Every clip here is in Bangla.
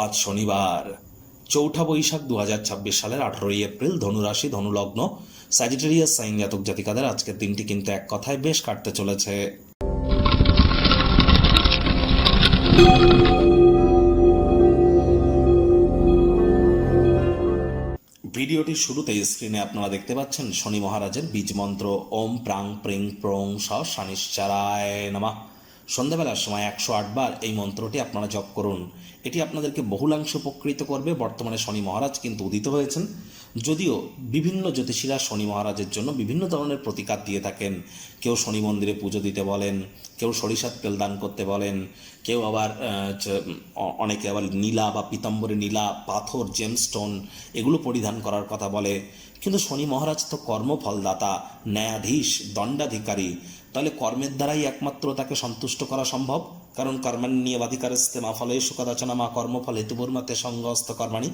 আজ শনিবার ৪ঠা বৈশাখ ২০২৬ সালের ১৮ই এপ্রিল, ধনুরাশি, ধনুলগ্ন, স্যাজিটেরিয়াস সাইন জাতক জাতিকাদের আজকের দিনটি কিন্তু এক কথায় বেশ কাটতে চলেছে। ভিডিওটির শুরুতেই স্ক্রিনে আপনারা দেখতে পাচ্ছেন শনি মহারাজের বীজ মন্ত্র ওম প্রাং প্রিং প্রং স শনিশ্চারায় নমঃ। সন্ধ্যাবেলার সময় ১০৮ বার এই মন্ত্রটি আপনারা জপ করুন। এটি আপনাদেরকে বহুলাংশ উপকৃত করবে। বর্তমানে শনি মহারাজ কিন্তু উদিত হয়েছেন, যদিও বিভিন্ন জ্যোতিষীরা শনি মহারাজের জন্য বিভিন্ন ধরনের প্রতিকার দিয়ে থাকেন। কেউ শনি মন্দিরে পুজো দিতে বলেন, কেউ সরিষার তেল দান করতে বলেন, কেউ আবার অনেকে আবার নীলা বা পীতাম্বরী নীলা, পাথর, জেমস্টোন এগুলো পরিধান করার কথা বলে। কিন্তু শনি মহারাজ তো কর্মফলদাতা, ন্যায়াধীশ, দণ্ডাধিকারী। তাহলে কর্মের দ্বারাই একমাত্র তাকে সন্তুষ্ট করা সম্ভব। কারণ কর্মাণ্যেবাধিকারস্তে মা ফলেষু কদাচন মা কর্মফল হেতুর্মতে সঙ্গস্ত কর্মাণি।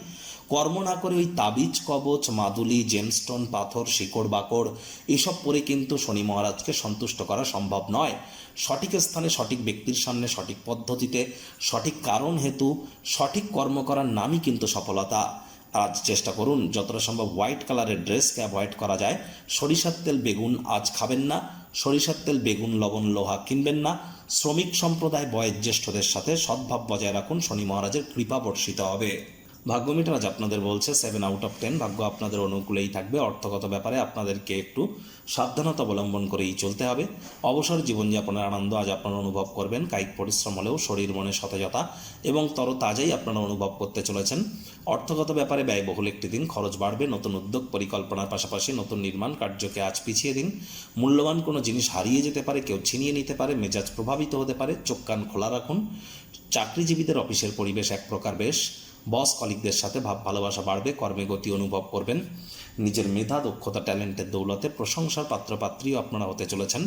কর্ম না করে ওই তাবিজ, কবচ, মাদুলি, জেমস্টোন, পাথর, শিকড় বাকড় এসব পরে কিন্তু শনি মহারাজকে সন্তুষ্ট করা সম্ভব নয়। সঠিক স্থানে, সঠিক ব্যক্তির সামনে, সঠিক পদ্ধতিতে, সঠিক কারণ হেতু সঠিক কর্ম করার নামই কিন্তু সফলতা। আজ চেষ্টা করুন যতটা সম্ভব হোয়াইট কালারের ড্রেসকে অ্যাভয়েড করা যায়। সরিষার তেল, বেগুন আজ খাবেন না। সরিষার তেল, বেগুন, লবণ, লোহা কিনবেন না। শ্রমিক সম্প্রদায়, বয়োজ্যেষ্ঠদের সাথে সদ্ভাব বজায় রাখুন, শনি মহারাজের কৃপা বর্ষিত হবে। ভাগ্য মিটার আজ আপনাদের বলছে 7 আউট অফ 10। ভাগ্য আপনাদের অনুকূলেই থাকবে। অর্থগত ব্যাপারে আপনাদেরকে একটু সাবধানতা অবলম্বন করেই চলতে হবে। অবসর জীবনযাপনের আনন্দ আজ আপনারা অনুভব করবেন। কায়িক পরিশ্রম হলেও শরীর মনে সতেজতা এবং তরতাজাই আপনারা অনুভব করতে চলেছেন। অর্থগত ব্যাপারে ব্যয়বহুল একটি দিন, খরচ বাড়বে। নতুন উদ্যোগ পরিকল্পনার পাশাপাশি নতুন নির্মাণ কার্যকে আজ পিছিয়ে দিন। মূল্যবান কোনো জিনিস হারিয়ে যেতে পারে, কেউ ছিনিয়ে নিতে পারে, মেজাজ প্রভাবিত হতে পারে। চোখ কান খোলা রাখুন। চাকরিজীবীদের অফিসের পরিবেশ এক প্রকার বেশ। বস কলিগদের সাথে ভাব ভালোবাসা বাড়বে। কর্মে গতি অনুভব করবেন। নিজের মেধা, দক্ষতা, ট্যালেন্টের দৌলতে প্রশংসার পাত্রপাত্রীও আপনারা হতে চলেছেন।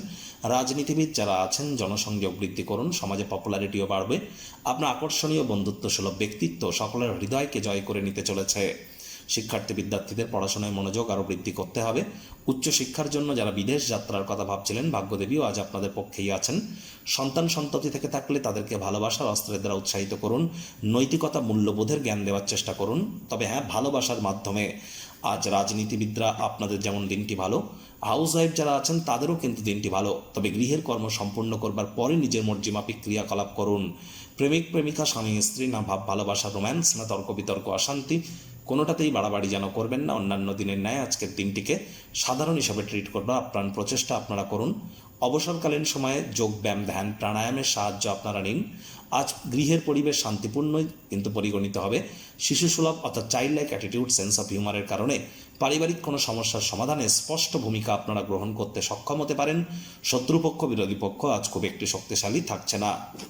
রাজনীতিবিদ যারা আছেন জনসংযোগ বৃদ্ধি করুন। সমাজে পপুলারিটিও বাড়বে। আপনার আকর্ষণীয় বন্ধুত্বসুলভ ব্যক্তিত্ব সকলের হৃদয়কে জয় করে নিতে চলেছে। শিক্ষার্থী বিদ্যার্থীদের পড়াশোনায় মনোযোগ আরও বৃদ্ধি করতে হবে। উচ্চশিক্ষার জন্য যারা বিদেশ যাত্রার কথা ভাবছিলেন, ভাগ্যদেবীও আজ আপনাদের পক্ষেই আছেন। সন্তান সন্ততি থেকে থাকলে তাদেরকে ভালোবাসার অস্ত্রের দ্বারা উৎসাহিত করুন। নৈতিকতা, মূল্যবোধের জ্ঞান দেওয়ার চেষ্টা করুন। তবে হ্যাঁ, ভালোবাসার মাধ্যমে। আজ রাজনীতিবিদরা আপনাদের যেমন দিনটি ভালো, হাউস ওয়াইফ যারা আছেন তাদেরও কিন্তু দিনটি ভালো। তবে গৃহের কর্ম সম্পূর্ণ করবার পরে নিজের মর্জিমাফিক ক্রিয়াকলাপ করুন। প্রেমিক প্রেমিকা, স্বামী স্ত্রী, না ভাব ভালোবাসা, রোম্যান্স, না তর্ক বিতর্ক, অশান্তি, কোনোটাতেই বাড়াবাড়ি যেন করবেন না। অন্যান্য দিনের ন্যায় আজকের দিনটিকে সাধারণ হিসাবে ট্রিট করবার আপ্রাণ প্রচেষ্টা আপনারা করুন। অবসরকালীন সময়ে যোগ ব্যায়াম, ধ্যান, প্রাণায়ামের সাহায্য আপনারা নিন। আজ গৃহের পরিবেশ শান্তিপূর্ণই কিন্তু পরিগণিত হবে। শিশুসুলভ অর্থাৎ child like attitude, sense of হিউমারের কারণে পারিবারিক কোনো সমস্যার সমাধানে স্পষ্ট ভূমিকা আপনারা গ্রহণ করতে সক্ষম হতে পারেন। শত্রুপক্ষ, বিরোধী পক্ষ আজ খুব একটি শক্তিশালী থাকছে না।